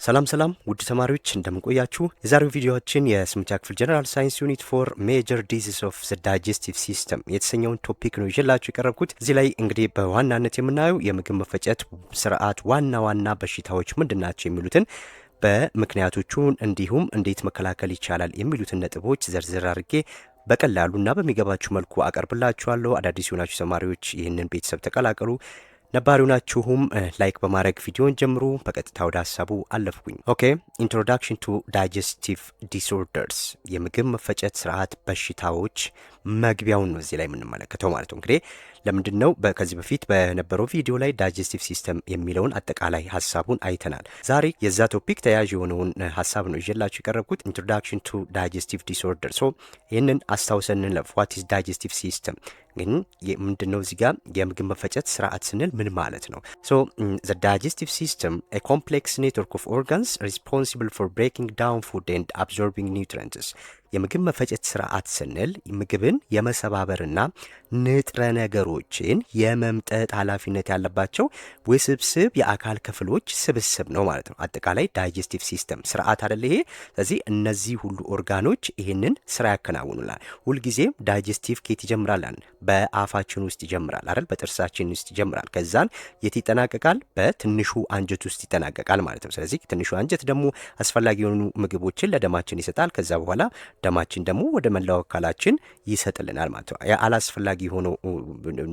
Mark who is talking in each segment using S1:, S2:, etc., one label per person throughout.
S1: ሰላም ውድ ተማሪዎች እንደምንቆያችሁ። የዛሬው ቪዲዮአችን የ8ኛ ክፍል ጀነራል ሳይንስ ዩኒት 4 ሜጀር ዲዚዝ ኦፍ ዘ ዳይጀስቲቭ ሲስተም የተሰኘውን ቶፒክ ነው ይዤላችሁ የቀረብኩት። እዚህ ላይ እንግዲህ በዋናነት የምናየው የምግብ መፈጨት ስርዓት ዋና በሽታዎች ምንድናቸው የሚሉትን በምክንያቶቹን እንዲሁም እንዴት መከላከል ይቻላል የሚሉትን ነጥቦች ዘርዘር አድርጌ በቀላሉና በሚገባችሁ መልኩ አቀርብላችኋለሁ። አዳዲስ የሆናችሁ ተማሪዎች ይህንን ቤተሰብ ተቀላቀሉ። ነባሪው ናችሁም ላይክ በማድረግ ቪዲዮን ጀምሩ። በቀጥታ ወደ ሀሳቡ አለፍኩኝ። ኦኬ ኢንትሮዳክሽን ቱ ዳይጀስቲቭ ዲስኦርደርስ የምግብ መፈጨት ስርዓት በሽታዎች መግቢያውን ነው እዚህ ላይ የምንመለከተው ማለት ነው። እንግዲህ ለምንድን ነው ከዚህ በፊት በነበረው ቪዲዮ ላይ ዳይጀስቲቭ ሲስተም የሚለውን አጠቃላይ ሀሳቡን አይተናል። ዛሬ የዛ ቶፒክ ተያያዥ የሆነውን ሀሳብ ነው ይዤላችሁ የቀረብኩት ኢንትሮዳክሽን ቱ ዳይጀስቲቭ ዲስኦርደር። ሶ ይህንን አስታውሰን እንለፍ። ዋት ኢዝ ዳይጀስቲቭ ሲስተም ግን ምንድን ነው? እዚህ ጋር የምግብ መፈጨት ስርዓት ስንል ምን ማለት ነው? ሶ ዘ ዳይጀስቲቭ ሲስተም ኤ ኮምፕሌክስ ኔትወርክ ኦፍ ኦርጋንስ ሪስፖንሲብል ፎር ብሬኪንግ ዳውን ፉድ ኤንድ አብዞርቢንግ ኒውትሪየንትስ። የምግብ መፈጨት ስርዓት ስንል ምግብን የመሰባበርና ንጥረ ነገሮችን የመምጠጥ ኃላፊነት ያለባቸው ውስብስብ የአካል ክፍሎች ስብስብ ነው ማለት ነው። አጠቃላይ ዳይጀስቲቭ ሲስተም ስርዓት አይደል ይሄ። ስለዚህ እነዚህ ሁሉ ኦርጋኖች ይህንን ስራ ያከናውኑላል። ሁልጊዜም ዳይጀስቲቭ ኬት ይጀምራል? በአፋችን ውስጥ ይጀምራል አይደል? በጥርሳችን ውስጥ ይጀምራል። ከዛን የት ይጠናቀቃል? በትንሹ አንጀት ውስጥ ይጠናቀቃል ማለት ነው። ስለዚህ ትንሹ አንጀት ደግሞ አስፈላጊ የሆኑ ምግቦችን ለደማችን ይሰጣል። ከዛ በኋላ ደማችን ደግሞ ወደ መላው አካላችን ይሰጥልናል ማለት ነው። አላስፈላጊ የሆኑ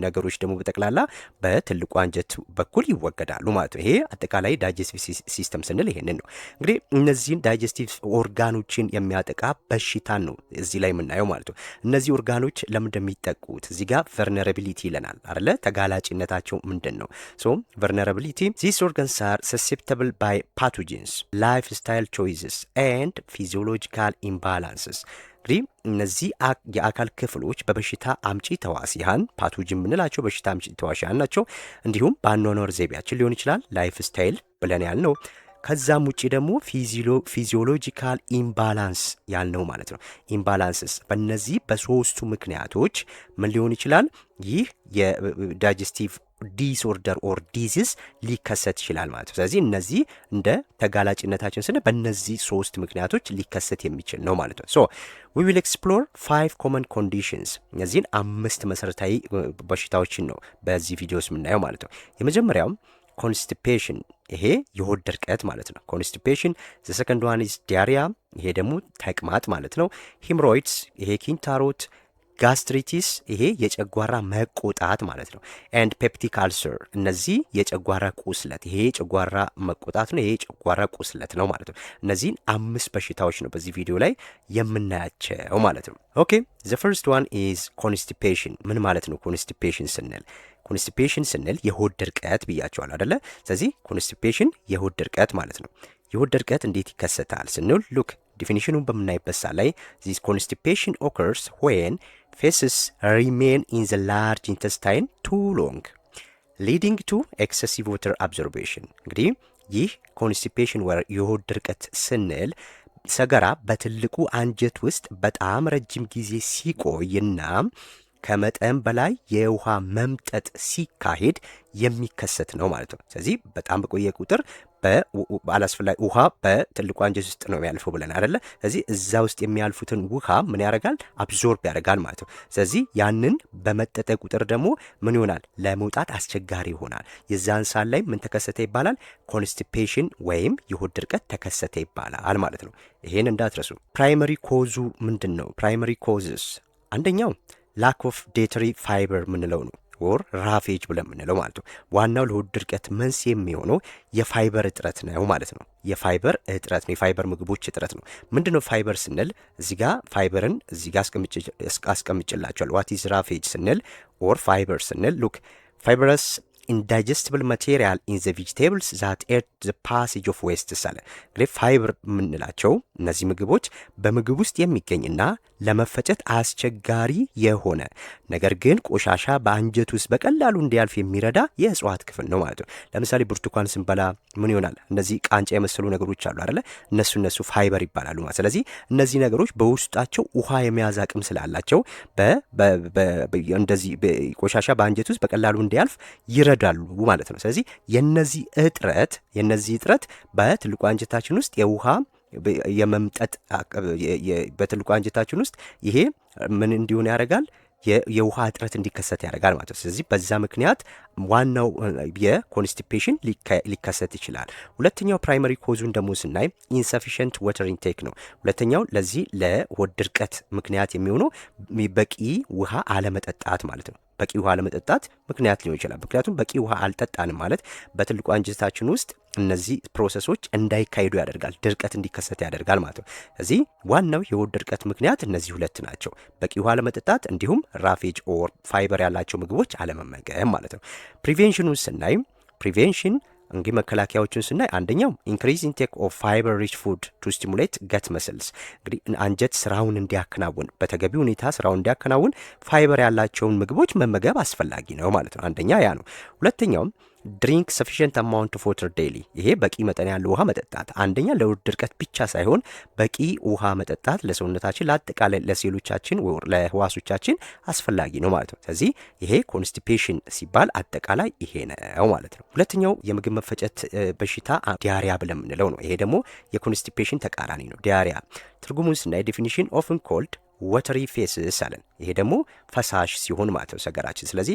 S1: ነገሮች ደግሞ በጠቅላላ በትልቁ አንጀት በኩል ይወገዳሉ ማለት ነው። ይሄ አጠቃላይ ዳይጀስቲቭ ሲስተም ስንል ይሄንን ነው። እንግዲህ እነዚህን ዳይጀስቲቭ ኦርጋኖችን የሚያጠቃ በሽታን ነው እዚህ ላይ የምናየው ማለት ነው። እነዚህ ኦርጋኖች ለምን እንደሚጠቁት እዚህ ጋር ቨልነራቢሊቲ ይለናል አይደለ? ተጋላጭነታቸው ምንድን ነው? ሶ ቨልነራቢሊቲ ዚስ ኦርጋንስ አር ሰሴፕተብል ባይ ፓቶጂንስ ላይፍ ስታይል ቾይስስ ኤንድ ፊዚዮሎጂካል ኢምባላንስስ። እንግዲህ እነዚህ የአካል ክፍሎች በበሽታ አምጪ ተዋሲያን ፓቶጂን የምንላቸው በሽታ አምጪ ተዋሲያን ናቸው። እንዲሁም በአኗኗር ዘይቤያችን ሊሆን ይችላል ላይፍ ስታይል ብለን ያልነው። ከዛም ውጪ ደግሞ ፊዚዮሎጂካል ኢምባላንስ ያልነው ማለት ነው። ኢምባላንስስ በእነዚህ በሶስቱ ምክንያቶች ምን ሊሆን ይችላል? ይህ የዳይጀስቲቭ ዲስኦርደር ኦር ዲዚዝ ሊከሰት ይችላል ማለት ነው። ስለዚህ እነዚህ እንደ ተጋላጭነታችን ስነ በእነዚህ ሶስት ምክንያቶች ሊከሰት የሚችል ነው ማለት ነው። ሶ we will explore 5 common conditions እነዚህን 5 መሰረታዊ በሽታዎችን ነው በዚህ ቪዲዮስ የምናየው ማለት ነው። የመጀመሪያው ኮንስቲፔሽን፣ ይሄ የሆድ ድርቀት ማለት ነው። ኮንስቲፔሽን። ዘ ሰከንድ ዋን ኢዝ ዲያሪያ፣ ይሄ ደግሞ ተቅማጥ ማለት ነው። ሂምሮይድስ፣ ይሄ ኪንታሮት። ጋስትሪቲስ፣ ይሄ የጨጓራ መቆጣት ማለት ነው። ኤንድ ፔፕቲክ አልሰር፣ እነዚህ የጨጓራ ቁስለት፣ ይሄ የጨጓራ መቆጣት ነው። ይሄ የጨጓራ ቁስለት ነው ማለት ነው። እነዚህን 5 በሽታዎች ነው በዚህ ቪዲዮ ላይ የምናያቸው ማለት ነው። ኦኬ ዘ ፈርስት ዋን ኢዝ ኮንስቲፔሽን። ምን ማለት ነው ኮንስቲፔሽን ስንል? ኮንስቲፔሽን ስንል የሆድ ድርቀት ብያቸዋል አደለ? ስለዚህ ኮንስቲፔሽን የሆድ ድርቀት ማለት ነው። የሆድ ድርቀት እንዴት ይከሰታል ስንል ሉክ ዲፊኒሽኑን በምናይበት ሰዓት ላይ ዚስ ኮንስቲፔሽን ኦከርስ ዌን ፌስስ ሪሜን ኢን ዘ ላርጅ ኢንተስታይን ቱ ሎንግ ሊዲንግ ቱ ኤክሰሲቭ ዋተር አብዞርቤሽን። እንግዲህ ይህ ኮንስቲፔሽን ወር የሆድ ድርቀት ስንል ሰገራ በትልቁ አንጀት ውስጥ በጣም ረጅም ጊዜ ሲቆይና ከመጠን በላይ የውሃ መምጠጥ ሲካሄድ የሚከሰት ነው ማለት ነው። ስለዚህ በጣም በቆየ ቁጥር በአላስፈላጊ ውሃ በትልቁ አንጀት ውስጥ ነው የሚያልፈው ብለን አይደለ? ስለዚህ እዛ ውስጥ የሚያልፉትን ውሃ ምን ያደርጋል? አብዞርብ ያደርጋል ማለት ነው። ስለዚህ ያንን በመጠጠ ቁጥር ደግሞ ምን ይሆናል? ለመውጣት አስቸጋሪ ይሆናል። የዛን ሰዓት ላይ ምን ተከሰተ ይባላል? ኮንስቲፔሽን ወይም የሆድ ድርቀት ተከሰተ ይባላል ማለት ነው። ይሄን እንዳትረሱ። ፕራይመሪ ኮዙ ምንድን ነው? ፕራይመሪ ኮዝስ አንደኛው ላክ ኦፍ ዴተሪ ፋይበር ምንለው ነው ወር ራፌጅ ብለን ምንለው ማለት ነው። ዋናው ለሆድ ድርቀት መንስኤ የሚሆነው የፋይበር እጥረት ነው ማለት ነው። የፋይበር እጥረት ነው፣ የፋይበር ምግቦች እጥረት ነው። ምንድነው ፋይበር ስንል? እዚህ ጋር ፋይበርን እዚህ ጋር አስቀምጭላችኋል። ዋት ኢዝ ራፌጅ ስንል ኦር ፋይበር ስንል ሉክ ፋይበረስ ኢንዳይጀስቲብል ማቴሪያል ኢን ዘ ቬጂቴብልስ ዛት ኤር ዘ ፓሴጅ ኦፍ ዌስትስ አለ። እንግዲህ ፋይበር የምንላቸው እነዚህ ምግቦች በምግብ ውስጥ የሚገኝና ለመፈጨት አስቸጋሪ የሆነ ነገር ግን ቆሻሻ በአንጀት ውስጥ በቀላሉ እንዲያልፍ የሚረዳ የእጽዋት ክፍል ነው ማለት ነው። ለምሳሌ ብርቱካን ስንበላ ምን ይሆናል? እነዚህ ቃንጫ የመሰሉ ነገሮች አሉ አይደለ? እነሱ ፋይበር ይባላሉ ማለት። ስለዚህ እነዚህ ነገሮች በውስጣቸው ውሃ የመያዝ አቅም ስላላቸው እንደዚህ ቆሻሻ በአንጀት ውስጥ በቀላሉ እንዲያልፍ ይረዳሉ ማለት ነው። ስለዚህ የነዚህ እጥረት በትልቁ አንጀታችን ውስጥ የውሃ የመምጠጥ በትልቁ አንጀታችን ውስጥ ይሄ ምን እንዲሆን ያደርጋል? የውሃ እጥረት እንዲከሰት ያደርጋል ማለት ነው። ስለዚህ በዛ ምክንያት ዋናው የኮንስቲፔሽን ሊከሰት ይችላል። ሁለተኛው ፕራይመሪ ኮዙን ደግሞ ስናይ ኢንሰፊሽንት ዋተር ኢንቴክ ነው። ሁለተኛው ለዚህ ለሆድ ድርቀት ምክንያት የሚሆነው በቂ ውሃ አለመጠጣት ማለት ነው። በቂ ውሃ አለመጠጣት ምክንያት ሊሆን ይችላል። ምክንያቱም በቂ ውሃ አልጠጣንም ማለት በትልቁ አንጀታችን ውስጥ እነዚህ ፕሮሰሶች እንዳይካሄዱ ያደርጋል፣ ድርቀት እንዲከሰት ያደርጋል ማለት ነው። እዚህ ዋናው የሆድ ድርቀት ምክንያት እነዚህ ሁለት ናቸው፣ በቂ ውሃ አለመጠጣት እንዲሁም ራፌጅ ኦር ፋይበር ያላቸው ምግቦች አለመመገብ ማለት ነው። ፕሪቬንሽኑን ስናይ እንግዲህ መከላከያዎችን ስናይ አንደኛው ኢንክሪዝ ኢንቴክ ኦፍ ፋይበር ሪች ፉድ ቱ ስቲሙሌት ገት መስልስ፣ እንግዲህ አንጀት ስራውን እንዲያከናውን በተገቢ ሁኔታ ስራውን እንዲያከናውን ፋይበር ያላቸውን ምግቦች መመገብ አስፈላጊ ነው ማለት ነው። አንደኛ ያ ነው። ሁለተኛውም ድሪንክ ሰፊሽንት አማውንት ኦፍ ዋተር ዴይሊ፣ ይሄ በቂ መጠን ያለው ውሃ መጠጣት። አንደኛ ለሆድ ድርቀት ብቻ ሳይሆን በቂ ውሃ መጠጣት ለሰውነታችን ለአጠቃላይ ለሴሎቻችን ወይ ለህዋሶቻችን አስፈላጊ ነው ማለት ነው። ስለዚህ ይሄ ኮንስቲፔሽን ሲባል አጠቃላይ ይሄ ነው ማለት ነው። ሁለተኛው የምግብ መፈጨት በሽታ ዲያሪያ ብለን የምንለው ነው። ይሄ ደግሞ የኮንስቲፔሽን ተቃራኒ ነው። ዲያሪያ ትርጉሙን ስናይ ዴፊኒሽን ኦፍን ኮልድ ወተሪ ፌስስ አለን። ይሄ ደግሞ ፈሳሽ ሲሆን ማለት ነው ሰገራችን። ስለዚህ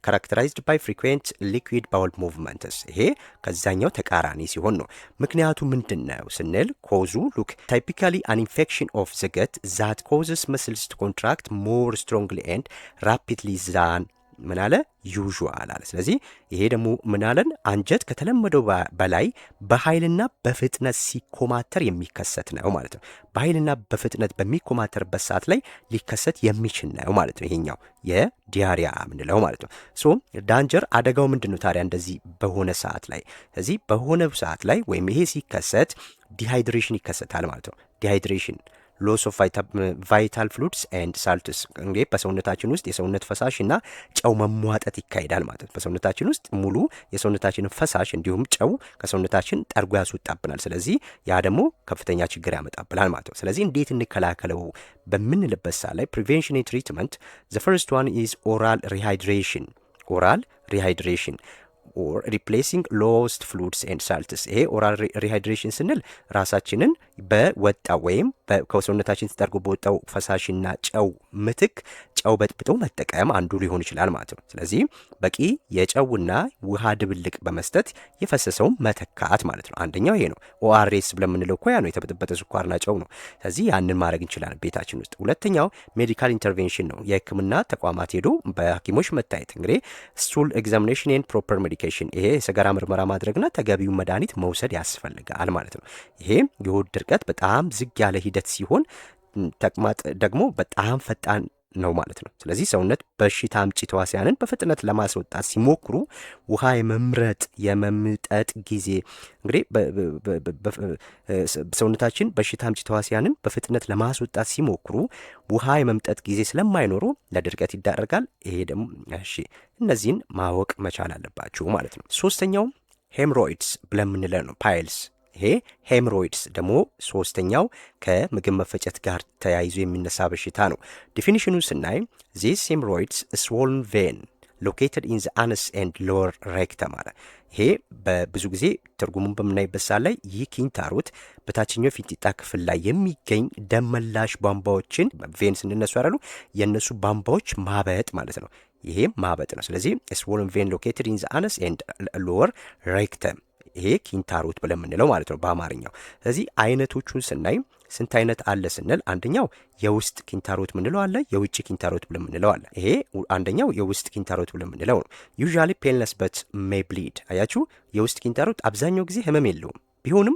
S1: ካራክተራይዝድ ባይ ፍሪኩዌንት ሊኩዊድ ባውል ሙቭመንትስ፣ ይሄ ከዛኛው ተቃራኒ ሲሆን ነው። ምክንያቱ ምንድን ነው ስንል ኮዙ ሉክ ታይፒካሊ አን ኢንፌክሽን ኦፍ ዘ ገት ዛት ኮዝስ መስልስ ቱ ኮንትራክት ሞር ስትሮንግሊ ኤንድ ራፒድሊ ዛን ምን አለ ዩዥዋል አለ። ስለዚህ ይሄ ደግሞ ምን አለን? አንጀት ከተለመደው በላይ በኃይልና በፍጥነት ሲኮማተር የሚከሰት ነው ማለት ነው። በኃይልና በፍጥነት በሚኮማተርበት ሰዓት ላይ ሊከሰት የሚችል ነው ማለት ነው። ይሄኛው የዲያሪያ ምንለው ማለት ነው። ሶ ዳንጀር አደጋው ምንድን ነው ታዲያ እንደዚህ በሆነ ሰዓት ላይ? ስለዚህ በሆነ ሰዓት ላይ ወይም ይሄ ሲከሰት ዲሃይድሬሽን ይከሰታል ማለት ነው። ዲሃይድሬሽን ሎስ ኦፍ ቫይታል ፍሉድስ ኤንድ ሳልትስ፣ እንግዲህ በሰውነታችን ውስጥ የሰውነት ፈሳሽ እና ጨው መሟጠጥ ይካሄዳል ማለት ነው። በሰውነታችን ውስጥ ሙሉ የሰውነታችንን ፈሳሽ እንዲሁም ጨው ከሰውነታችን ጠርጎ ያስወጣብናል። ስለዚህ ያ ደግሞ ከፍተኛ ችግር ያመጣብናል ማለት ነው። ስለዚህ እንዴት እንከላከለው በምንልበት ሰዓት ላይ ፕሪቬንሽን ትሪትመንት ዘ ፈርስት ዋን ኢዝ ኦራል ሪሃይድሬሽን ኦር ሪፕሌሲንግ ሎስት ፍሉድስ ኤንድ ሳልትስ። ይሄ ኦራል ሪሃይድሬሽን ስንል ራሳችንን በወጣው ወይም ከሰውነታችን ተጠርጎ በወጣው ፈሳሽና ጨው ምትክ ጨው በጥብጦ መጠቀም አንዱ ሊሆን ይችላል ማለት ነው። ስለዚህ በቂ የጨውና ውሃ ድብልቅ በመስጠት የፈሰሰውን መተካት ማለት ነው። አንደኛው ይሄ ነው። ኦአርኤስ ብለን የምንለው እኮ ያ ነው፣ የተበጠበጠ ስኳርና ጨው ነው። ስለዚህ ያንን ማድረግ እንችላለን ቤታችን ውስጥ። ሁለተኛው ሜዲካል ኢንተርቬንሽን ነው። የሕክምና ተቋማት ሄዶ በሐኪሞች መታየት። እንግዲህ ስቱል ኤግዛሚኔሽን ኤንድ ፕሮፐር ሜዲኬሽን፣ ይሄ የሰገራ ምርመራ ማድረግና ተገቢውን መድኃኒት መውሰድ ያስፈልጋል ማለት ነው። ይሄ የሆድ ድርቀት በጣም ዝግ ያለ ሂደት ሲሆን ተቅማጥ ደግሞ በጣም ፈጣን ነው ማለት ነው። ስለዚህ ሰውነት በሽታ አምጪ ተዋሲያንን በፍጥነት ለማስወጣት ሲሞክሩ ውሃ የመምጠጥ ጊዜ እንግዲህ ሰውነታችን በሽታ አምጪ ተዋሲያንን በፍጥነት ለማስወጣት ሲሞክሩ ውሃ የመምጠጥ ጊዜ ስለማይኖሩ ለድርቀት ይዳረጋል። ይሄ ደግሞ እነዚህን ማወቅ መቻል አለባችሁ ማለት ነው። ሶስተኛው ሄምሮይድስ ብለን የምንለው ነው፣ ፓይልስ። ይሄ ሄምሮይድስ ደግሞ ሶስተኛው ከምግብ መፈጨት ጋር ተያይዞ የሚነሳ በሽታ ነው። ዲፊኒሽኑ ስናይ ዚስ ሄምሮይድስ ስዎልን ቬን ሎኬትድ ኢን ዘ አነስ ኤንድ ሎወር ሬክተም አለ። ይሄ በብዙ ጊዜ ትርጉሙን በምናይበት ሰዓት ላይ ይህ ኪንታሮት በታችኛው ፊንጢጣ ክፍል ላይ የሚገኝ ደም መላሽ ቧንቧዎችን ቬን ስንነሱ ያሉ የእነሱ ቧንቧዎች ማበጥ ማለት ነው። ይሄም ማበጥ ነው። ስለዚህ ስዎልን ቬን ሎኬትድ ኢን ዘ አነስ ኤንድ ሎወር ሬክተም፣ ይሄ ኪንታሮት ብለን የምንለው ማለት ነው በአማርኛው። ስለዚህ አይነቶቹን ስናይ ስንት አይነት አለ ስንል አንደኛው የውስጥ ኪንታሮት ምንለው አለ፣ የውጭ ኪንታሮት ብለን ምንለው አለ። ይሄ አንደኛው የውስጥ ኪንታሮት ብለን ምንለው ነው። ዩዥዋሊ ፔንለስ በት ሜይ ብሊድ። አያችሁ የውስጥ ኪንታሮት አብዛኛው ጊዜ ህመም የለውም፣ ቢሆንም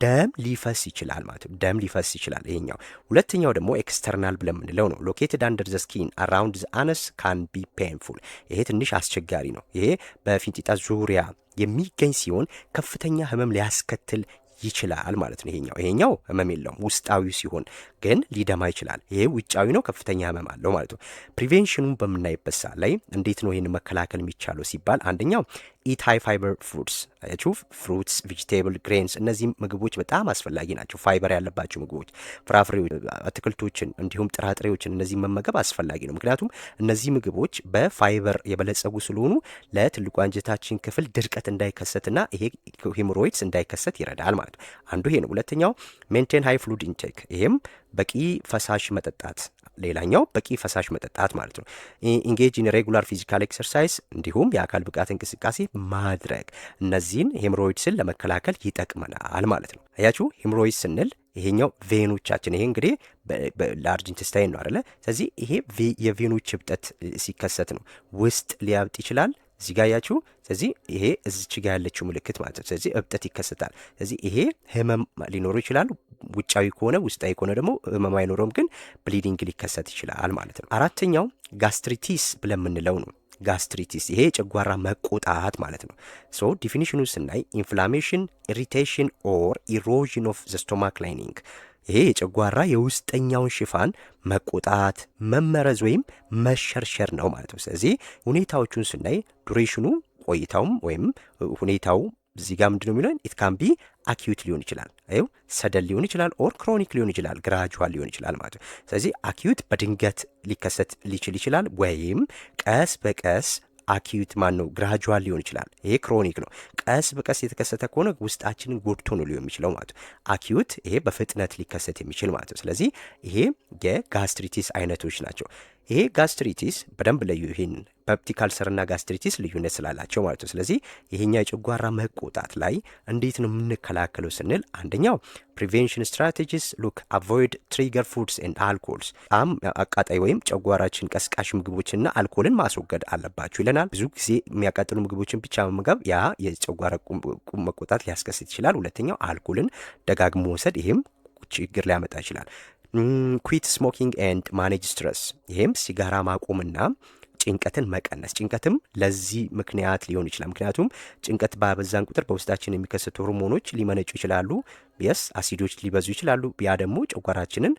S1: ደም ሊፈስ ይችላል ማለት ነው። ደም ሊፈስ ይችላል ይሄኛው። ሁለተኛው ደግሞ ኤክስተርናል ብለን ምንለው ነው። ሎኬትድ አንደር ዘ ስኪን አራውንድ ዘ አነስ ካን ቢ ፔንፉል። ይሄ ትንሽ አስቸጋሪ ነው። ይሄ በፊንጢጣ ዙሪያ የሚገኝ ሲሆን ከፍተኛ ህመም ሊያስከትል ይችላል ማለት ነው። ይሄኛው ህመም የለውም ውስጣዊ ሲሆን ግን ሊደማ ይችላል። ይሄ ውጫዊ ነው፣ ከፍተኛ ህመም አለው ማለት ነው። ፕሪቬንሽኑን በምናይበት ሰዓት ላይ እንዴት ነው ይህን መከላከል የሚቻለው ሲባል አንደኛው ኢት ሃይ ፋይበር ፉድስ አያችሁ፣ ፍሩትስ፣ ቬጂቴብል፣ ግሬንስ እነዚህ ምግቦች በጣም አስፈላጊ ናቸው። ፋይበር ያለባቸው ምግቦች፣ ፍራፍሬዎች፣ አትክልቶችን እንዲሁም ጥራጥሬዎችን እነዚህ መመገብ አስፈላጊ ነው። ምክንያቱም እነዚህ ምግቦች በፋይበር የበለጸጉ ስለሆኑ ለትልቁ አንጀታችን ክፍል ድርቀት እንዳይከሰትና ይሄ ሄሞሮይድስ እንዳይከሰት ይረዳል ማለት ነው። አንዱ ይሄ ነው። ሁለተኛው ሜንቴን ሃይ ፍሉድ ኢንቴክ፣ ይሄም በቂ ፈሳሽ መጠጣት፣ ሌላኛው በቂ ፈሳሽ መጠጣት ማለት ነው። ኢንጌጅ ኢን ሬጉላር ፊዚካል ኤክሰርሳይዝ እንዲሁም የአካል ብቃት እንቅስቃሴ ማድረግ እነዚህን ሄሞሮይድስን ለመከላከል ይጠቅመናል ማለት ነው። አያችሁ ሄሞሮይድ ስንል ይሄኛው ቬኖቻችን፣ ይሄ እንግዲህ ላርጅ ኢንተስታይን ነው አይደለ? ስለዚህ ይሄ የቬኖች እብጠት ሲከሰት ነው ውስጥ ሊያብጥ ይችላል። እዚህ ጋር ያችሁ። ስለዚህ ይሄ እዚች ጋር ያለችው ምልክት ማለት ነው። ስለዚህ እብጠት ይከሰታል። ስለዚህ ይሄ ህመም ሊኖሩ ይችላል። ውጫዊ ከሆነ ውስጣዊ ከሆነ ደግሞ ህመም አይኖረውም፣ ግን ብሊዲንግ ሊከሰት ይችላል ማለት ነው። አራተኛው ጋስትሪቲስ ብለን የምንለው ነው። ጋስትሪቲስ ይሄ የጨጓራ መቆጣት ማለት ነው። ሶ ዲፊኒሽኑ ስናይ ኢንፍላሜሽን፣ ኢሪቴሽን ኦር ኢሮዥን ኦፍ ዘ ስቶማክ ላይኒንግ ይሄ የጨጓራ የውስጠኛውን ሽፋን መቆጣት፣ መመረዝ ወይም መሸርሸር ነው ማለት ነው። ስለዚህ ሁኔታዎቹን ስናይ ዱሬሽኑ ቆይታውም ወይም ሁኔታው እዚህ ጋር ምንድነው የሚለው ኢት ካን ቢ አኪዩት ሊሆን ይችላል፣ አይው ሰደን ሊሆን ይችላል፣ ኦር ክሮኒክ ሊሆን ይችላል፣ ግራጁዋል ሊሆን ይችላል ማለት ነው። ስለዚህ አኪዩት በድንገት ሊከሰት ሊችል ይችላል፣ ወይም ቀስ በቀስ አኪዩት ማን ነው ግራጁዋል ሊሆን ይችላል። ይሄ ክሮኒክ ነው። ቀስ በቀስ የተከሰተ ከሆነ ውስጣችንን ጎድቶ ነው ሊሆን የሚችለው ማለት ነው። አኪዩት ይሄ በፍጥነት ሊከሰት የሚችል ማለት ነው። ስለዚህ ይሄ የጋስትሪቲስ አይነቶች ናቸው። ይሄ ጋስትሪቲስ በደንብ ለዩ። ይሄን ፔፕቲክ አልሰርና ጋስትሪቲስ ልዩነት ስላላቸው ማለት ነው። ስለዚህ ይሄኛው የጨጓራ መቆጣት ላይ እንዴት ነው የምንከላከለው ስንል አንደኛው ፕሪቬንሽን ስትራቴጂስ ሉክ አቮይድ ትሪገር ፉድስ ኤንድ አልኮልስ፣ በጣም አቃጣይ ወይም ጨጓራችን ቀስቃሽ ምግቦችና አልኮልን ማስወገድ አለባችሁ ይለናል። ብዙ ጊዜ የሚያቃጥሉ ምግቦችን ብቻ መመገብ ያ የጨጓራ መቆጣት ሊያስከስት ይችላል። ሁለተኛው አልኮልን ደጋግሞ መውሰድ፣ ይሄም ችግር ሊያመጣ ይችላል። ኩዊት ስሞኪንግ ኤንድ ማኔጅ ስትረስ፣ ይሄም ሲጋራ ማቆምና ጭንቀትን መቀነስ። ጭንቀትም ለዚህ ምክንያት ሊሆን ይችላል። ምክንያቱም ጭንቀት ባበዛን ቁጥር በውስጣችን የሚከሰቱ ሆርሞኖች ሊመነጩ ይችላሉ። የስ አሲዶች ሊበዙ ይችላሉ። ያ ደግሞ ጨጓራችንን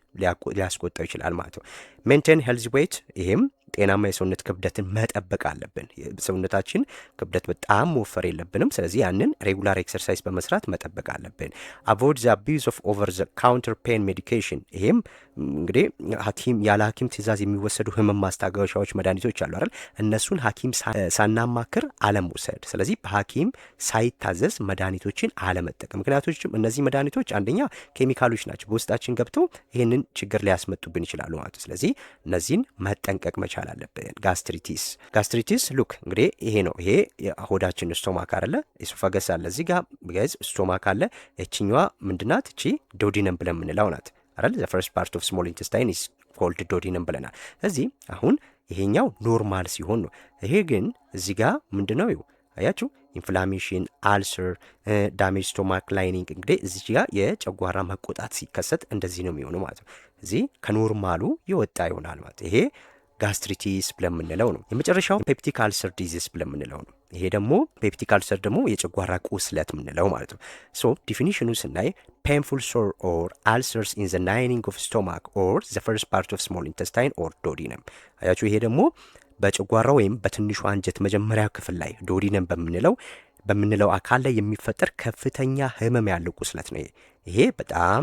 S1: ሊያስቆጣው ይችላል ማለት ነው። ሜንቴን ሄልዚ ዌይት፣ ይሄም ጤናማ የሰውነት ክብደትን መጠበቅ አለብን። ሰውነታችን ክብደት በጣም መወፈር የለብንም። ስለዚህ ያንን ሬጉላር ኤክሰርሳይዝ በመስራት መጠበቅ አለብን። አቮይድ ዘ አቢዩዝ ኦፍ ኦቨር ዘ ካውንተር ፔን ሜዲኬሽን፣ ይሄም እንግዲህ ያለ ሐኪም ትእዛዝ የሚወሰዱ ህመም ማስታገሻዎች መድኃኒቶች አሉ አይደል? እነሱን ሐኪም ሳናማክር አለመውሰድ። ስለዚህ በሐኪም ሳይታዘዝ መድኃኒቶችን አለመጠቀም። ምክንያቶችም እነዚህ መድኃኒቶች አንደኛ ኬሚካሎች ናቸው፣ በውስጣችን ገብተው ይህንን ችግር ሊያስመጡብን ይችላሉ ማለት ነው። ስለዚህ እነዚህን መጠንቀቅ መቻል አለብን። ጋስትሪቲስ ሉክ እንግዲህ ይሄ ነው። ይሄ ሆዳችን ስቶማክ አለ፣ ኢሶፋገስ አለ፣ እዚህ ጋር ገዝ ስቶማክ አለ። እችኛዋ ምንድናት? እቺ ዶዲነም ብለን የምንለው ናት አይደል? ዘ ፈርስት ፓርት ኦፍ ስሞል ኢንተስታይን ኢዝ ኮልድ ዶዲነም ብለናል። እዚህ አሁን ይሄኛው ኖርማል ሲሆን ነው። ይሄ ግን እዚህ ጋር ምንድነው ይው አያችሁ ኢንፍላሜሽን፣ አልሰር፣ ዳሜጅ ስቶማክ ላይኒንግ። እንግዲህ እዚህ ጋር የጨጓራ መቆጣት ሲከሰት እንደዚህ ነው የሚሆነው ማለት ነው። እዚህ ከኖርማሉ የወጣ ይሆናል ማለት ይሄ ጋስትሪቲስ ብለምንለው ነው። የመጨረሻው ፔፕቲክ አልሰር ዲዚዝ ብለምንለው ነው። ይሄ ደግሞ ፔፕቲክ አልሰር ደግሞ የጨጓራ ቁስለት ምንለው ማለት ነው። ሶ ዲፊኒሽኑ ስናይ ፔንፉል ሶር ኦር አልሰርስ ኢን ዘ ላይኒንግ ኦፍ ስቶማክ ኦር ዘ ፈርስት ፓርት ኦፍ ስሞል ኢንተስታይን ኦር ዶዲነም። አያችሁ ይሄ ደግሞ በጨጓራ ወይም በትንሹ አንጀት መጀመሪያ ክፍል ላይ ዶዲነም በምንለው አካል ላይ የሚፈጠር ከፍተኛ ህመም ያለው ቁስለት ነው። ይሄ በጣም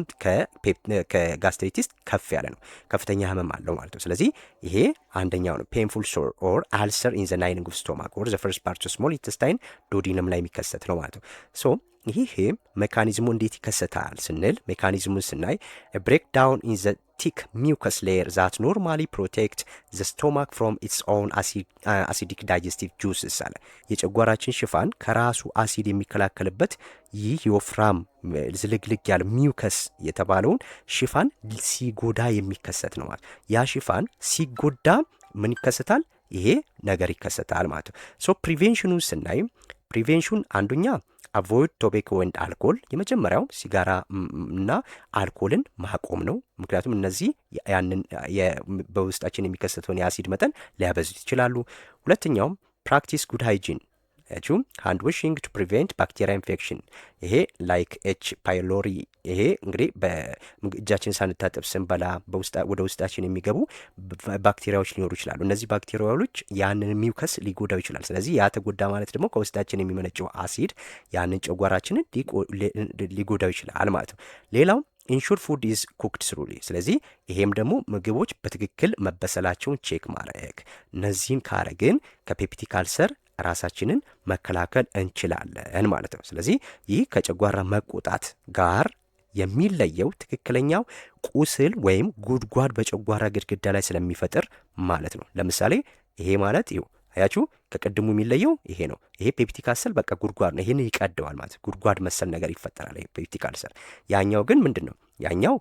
S1: ከጋስትሪቲስ ከፍ ያለ ነው፣ ከፍተኛ ህመም አለው ማለት ነው። ስለዚህ ይሄ አንደኛው ነው፣ ፔንፉል ሶር ኦር አልሰር ኢን ዘ ላይኒንግ ኦፍ ስቶማክ ኦር ዘ ፈርስት ፓርት ኦፍ ስሞል ኢንተስታይን ዶዲነም ላይ የሚከሰት ነው ማለት ነው። ሶ ይህ ሜካኒዝሙ እንዴት ይከሰታል ስንል ሜካኒዝሙን ስናይ ብሬክ ዳውን ኢን ዘ ቲክ ሚውከስ ሌየር ዛት ኖርማሊ ፕሮቴክት ዘ ስቶማክ ፍሮም ኢትስ ኦውን አሲዲክ ዳይጀስቲቭ ጁስስ አለ። የጨጓራችን ሽፋን ከራሱ አሲድ የሚከላከልበት ይህ የወፍራም ዝልግልግ ያለ ሚውከስ የተባለውን ሽፋን ሲጎዳ የሚከሰት ነው ማለት። ያ ሽፋን ሲጎዳ ምን ይከሰታል? ይሄ ነገር ይከሰታል ማለት ነው። ሶ ፕሪቬንሽኑ ስናይ ፕሪቬንሽን አንዱኛ አቮይድ ቶቤኮ ኤንድ አልኮል፣ የመጀመሪያው ሲጋራ እና አልኮልን ማቆም ነው። ምክንያቱም እነዚህ ያንን በውስጣችን የሚከሰተውን የአሲድ መጠን ሊያበዙት ይችላሉ። ሁለተኛውም ፕራክቲስ ጉድ ሃይጂን፣ ያችሁ ሃንድ ዋሽንግ ቱ ፕሪቬንት ባክቴሪያ ኢንፌክሽን። ይሄ ላይክ ኤች ፓይሎሪ ይሄ እንግዲህ በእጃችን ሳንታጠብ ስንበላ ወደ ውስጣችን የሚገቡ ባክቴሪያዎች ሊኖሩ ይችላሉ። እነዚህ ባክቴሪያዎች ያንን ሚውከስ ሊጎዳው ይችላል። ስለዚህ ያ ተጎዳ ማለት ደግሞ ከውስጣችን የሚመነጨው አሲድ ያንን ጨጓራችንን ሊጎዳው ይችላል ማለት ነው። ሌላው ኢንሹር ፉድ ኢዝ ኩክድ ስሩሊ። ስለዚህ ይሄም ደግሞ ምግቦች በትክክል መበሰላቸውን ቼክ ማድረግ። እነዚህን ካረግን ከፔፕቲክ አልሰር ራሳችንን መከላከል እንችላለን ማለት ነው። ስለዚህ ይህ ከጨጓራ መቆጣት ጋር የሚለየው ትክክለኛው ቁስል ወይም ጉድጓድ በጨጓራ ግድግዳ ላይ ስለሚፈጥር ማለት ነው። ለምሳሌ ይሄ ማለት ይኸው አያችሁ ከቅድሙ የሚለየው ይሄ ነው። ይሄ ፔፕቲክ አልሰር በቃ ጉድጓድ ነው። ይሄን ይቀደዋል ማለት ጉድጓድ መሰል ነገር ይፈጠራል ይሄ ፔፕቲክ አልሰር። ያኛው ግን ምንድን ነው? ያኛው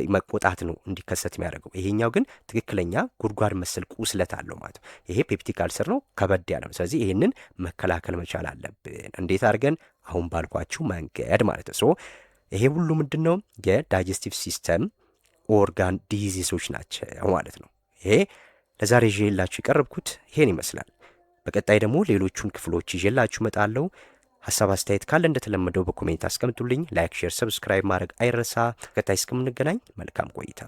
S1: መቆጣት ነው እንዲከሰት የሚያደርገው። ይሄኛው ግን ትክክለኛ ጉድጓድ መሰል ቁስለት አለው ማለት ነው። ይሄ ፔፕቲክ አልሰር ነው፣ ከበድ ያለ ነው። ስለዚህ ይሄንን መከላከል መቻል አለብን። እንዴት አድርገን? አሁን ባልኳችሁ መንገድ ማለት ነው። ሶ ይሄ ሁሉ ምንድን ነው? የዳይጀስቲቭ ሲስተም ኦርጋን ዲዚዞች ናቸው ማለት ነው። ይሄ ለዛሬ ይዤላችሁ የቀረብኩት ይሄን ይመስላል። በቀጣይ ደግሞ ሌሎቹን ክፍሎች ይዤላችሁ እመጣለሁ። ሀሳብ አስተያየት ካለ እንደተለመደው በኮሜንት አስቀምጡልኝ። ላይክ፣ ሼር፣ ሰብስክራይብ ማድረግ አይረሳ። በቀጣይ እስከምንገናኝ መልካም ቆይታ